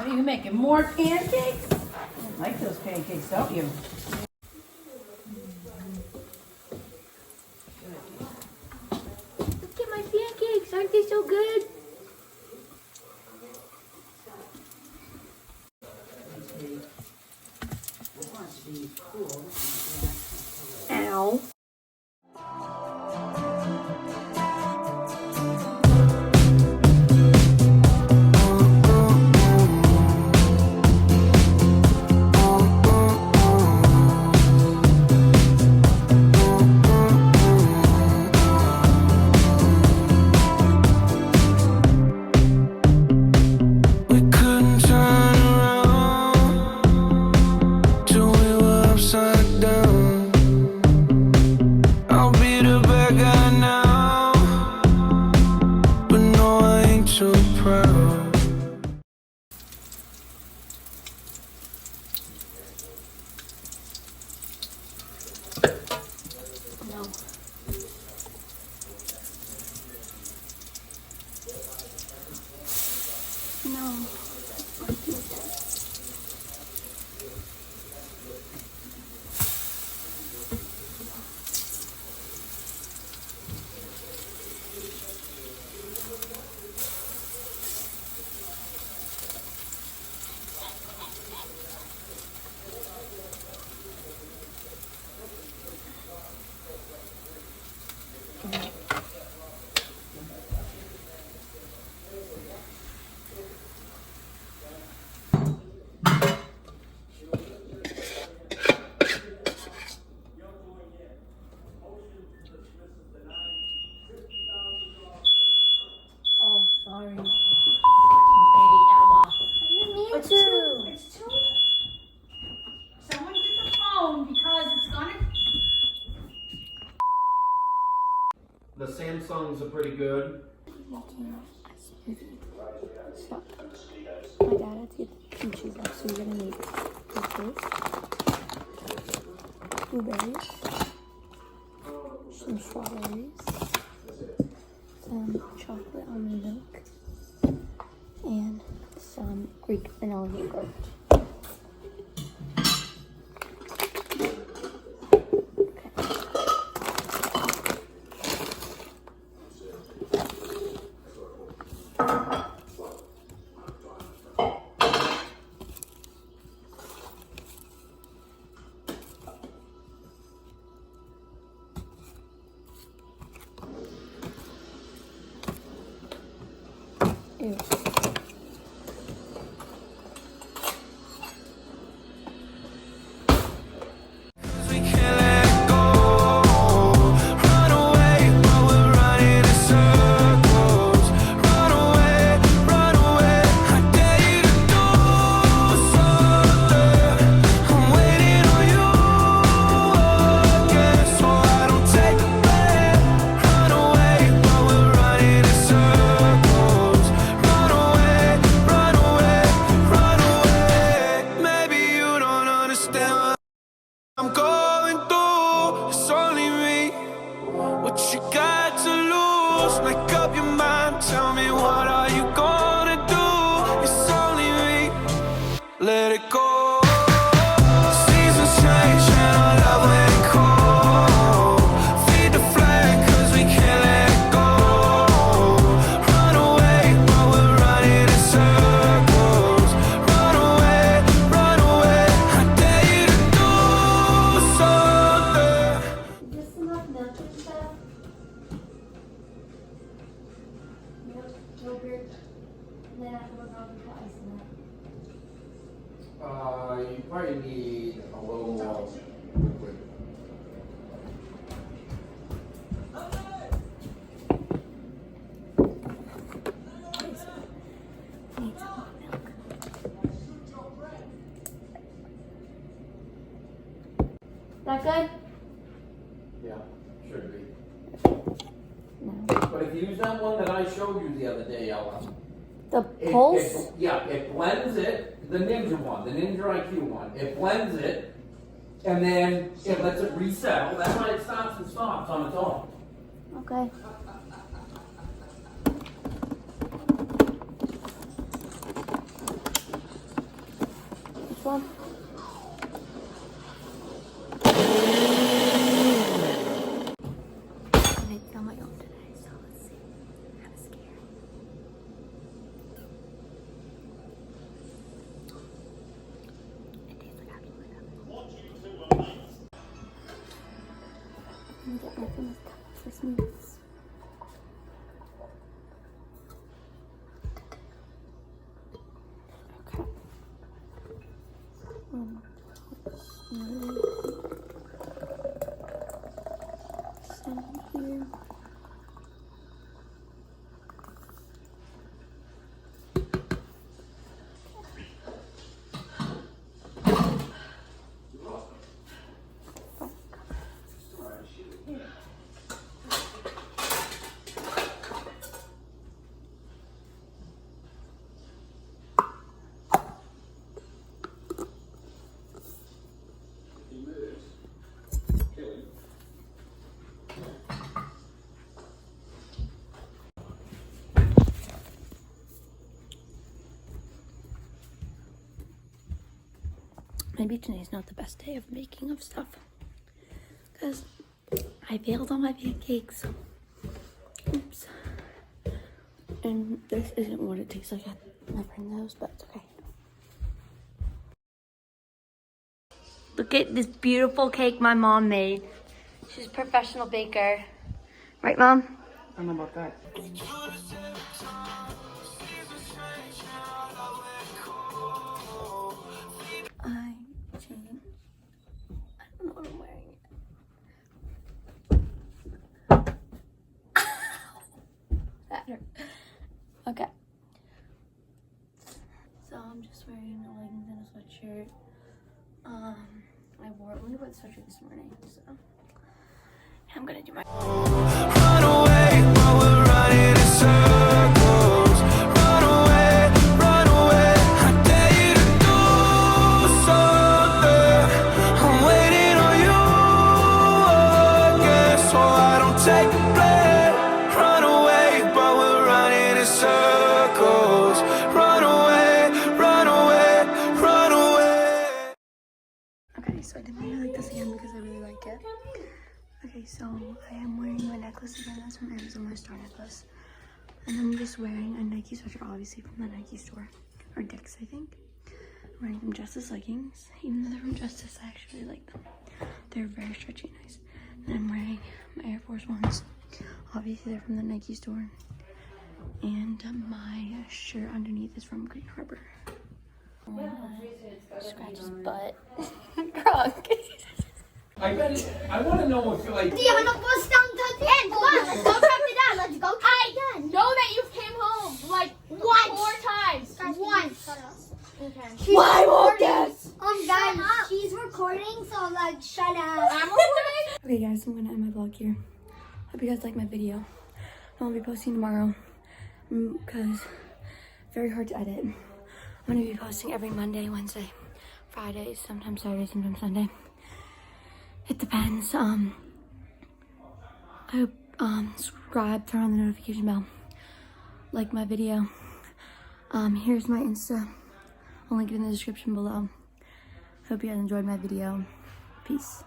What are you making? More pancakes? You like those pancakes, don't you? Look at my pancakes. Aren't they so good? Ow. No. Oh, sorry. Hey, Ella. I didn't mean It's to. too. Someone get the phone because it's gonna. The Samsungs are pretty good. Stop. My dad had to get the kimchi box, so you're gonna need this, blueberries, some strawberries, some chocolate almond milk, and some Greek vanilla yogurt. Ew. I'm going through, it's only me. What you got to lose? Make up your mind, tell me what are you gonna do? It's only me, let it go. Seasons change and our love went cold. Feed the flame cause we can't let it go. Run away while we're running in circles. Run away, I dare you to do something. Just enough milk and stuff. Milk, yogurt, and then afterwards I'll put ice in it. You probably need a little more liquid. Need some hot milk. That good? Yeah, should be. No. But if you use that one that I showed you the other day, Ella. The pulse? It blends it, the Ninja one, the Ninja IQ one. It blends it, and then it lets it resettle. That's why it starts and stops on its own. Okay. this one. I made it on my own today, so let's see. I'm scared. It tastes like absolutely nothing. I'm gonna get my famous cup for smoothies. Okay. Some here. Maybe today's not the best day of making of stuff because I failed on my pancakes. Oops. And this isn't what it tastes like at my friend's house, but it's okay. Look at this beautiful cake my mom made. She's a professional baker. Right, Mom? I don't know about that. I changed. I don't know what I'm wearing yet. That hurt. Okay. So I'm just wearing leggings and a sweatshirt. I wore the sweatshirt this morning, so I'm gonna do my Run away while we're running in circles. Run away, I dare you to do something. I'm waiting on you again, so I don't take the blame. Run away while we're running in circles. Run away, run away, run away. Okay, so I didn't really like this again because I really like it. Okay, so I am wearing my necklace again. That's from Amazon, my star necklace. And I'm just wearing a Nike sweatshirt, obviously from the Nike store. Or Dick's, I think. I'm wearing them Justice leggings. Even though they're from Justice, I actually like them. They're very stretchy and nice. And I'm wearing my Air Force Ones. Obviously, they're from the Nike store. And my shirt underneath is from Green Harbor. Scratch his butt. Drunk. I want to know if you're like. Yeah, I'm not bust down to 10. Come on, let's go track it down. Let's go. I know that you came home like once. 4 times. Once. Okay. Why won't this? Guys, she's recording, so like, shut up. I'm recording. Okay guys, I'm gonna end my vlog here. Hope you guys like my video. I'll be posting tomorrow because very hard to edit. I'm gonna be posting every Monday, Wednesday, Friday, sometimes Saturday, sometimes Sunday. It depends. I hope subscribe, turn on the notification bell, like my video. Here's my Insta. I'll link it in the description below. Hope you guys enjoyed my video. Peace.